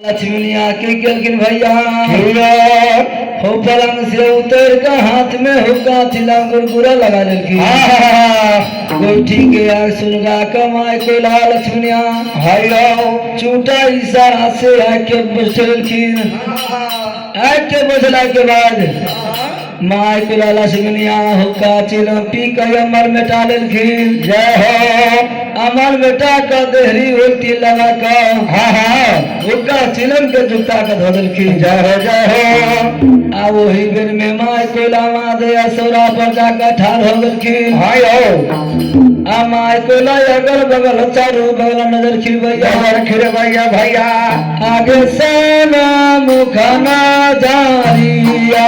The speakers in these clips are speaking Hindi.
लक्ष्मी आके गेलखिन भैया हो पलंग से उतर कर हाथ में हुक्का चिला गुरगुरा लगा लेलखिन गोठी के आग सुलगा कमाए को ला लक्ष्मी चूटा इशारा से आके बचलखिन आके बचला के बाद माय को लाला सिगनिया हुक्का चिलम पी कर अमर मेटा लेलखिन जय हो अमर बेटा का देहरी उल्टी लगा कर हुक्का चिलम के जुटा का धो देलखिन जय हो आ वही बेर में माय को लामा दे असोरा पर जाकर ठार हो गेलखिन आ माय को ला अगल बगल चारों बगल नजर खिर भैया आगे साना मुखाना जारिया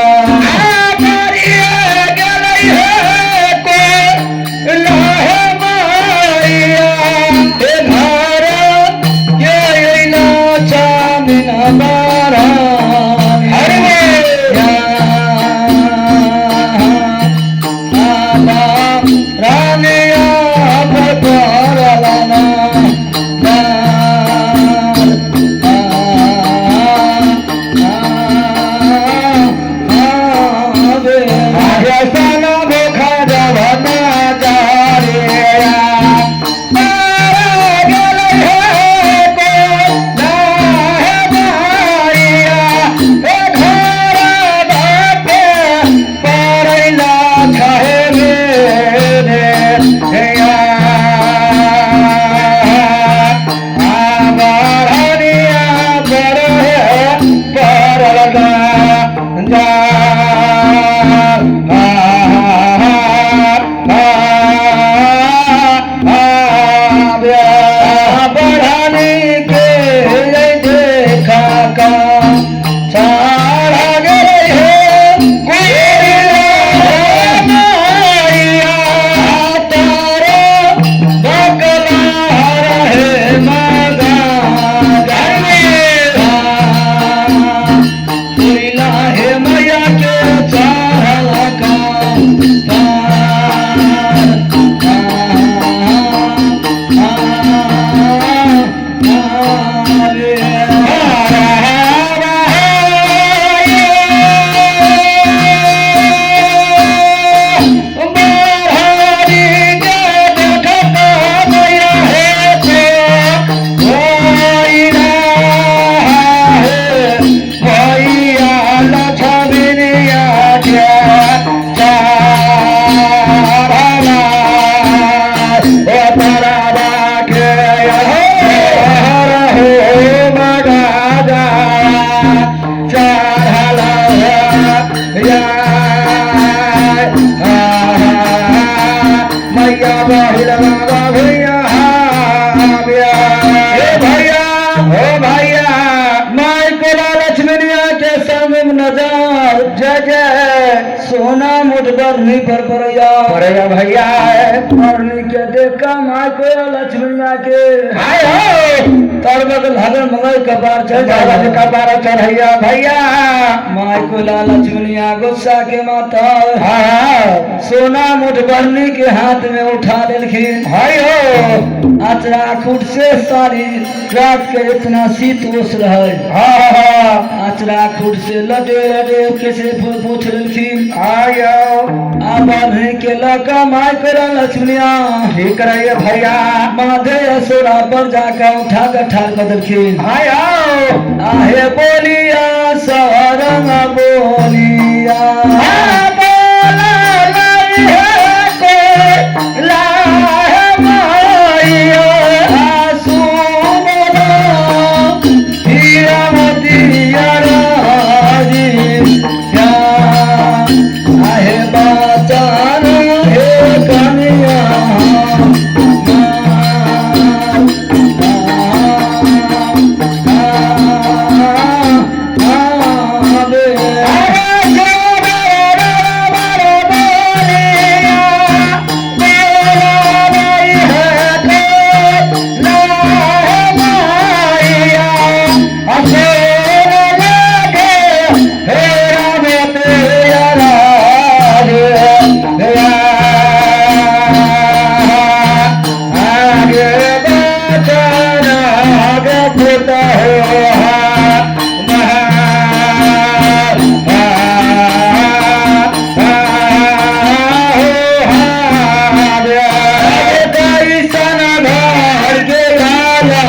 सोना मुठ बरनी पर परैया भैया बरनी के देखा माय को लक्ष्मीया के तर बगल हगर मंगल कपार चढ़ैया भैया माय को ला लक्ष्मीया गुस्सा के माता सोना मुठ बरनी के हाथ में उठा लेलखिन अचरा खुट से सारी रात के इतना शीत उस रहे अचरा खुट से लटे लटे कैसे पूछ लेलखिन अब के लका माय करा लक्ष्मिया ठीक रहिए भैया माधे असुरा पर जाकर उठा कर ठार कर देलखिन आहे बोलिया सरंग बोलिया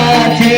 गाछी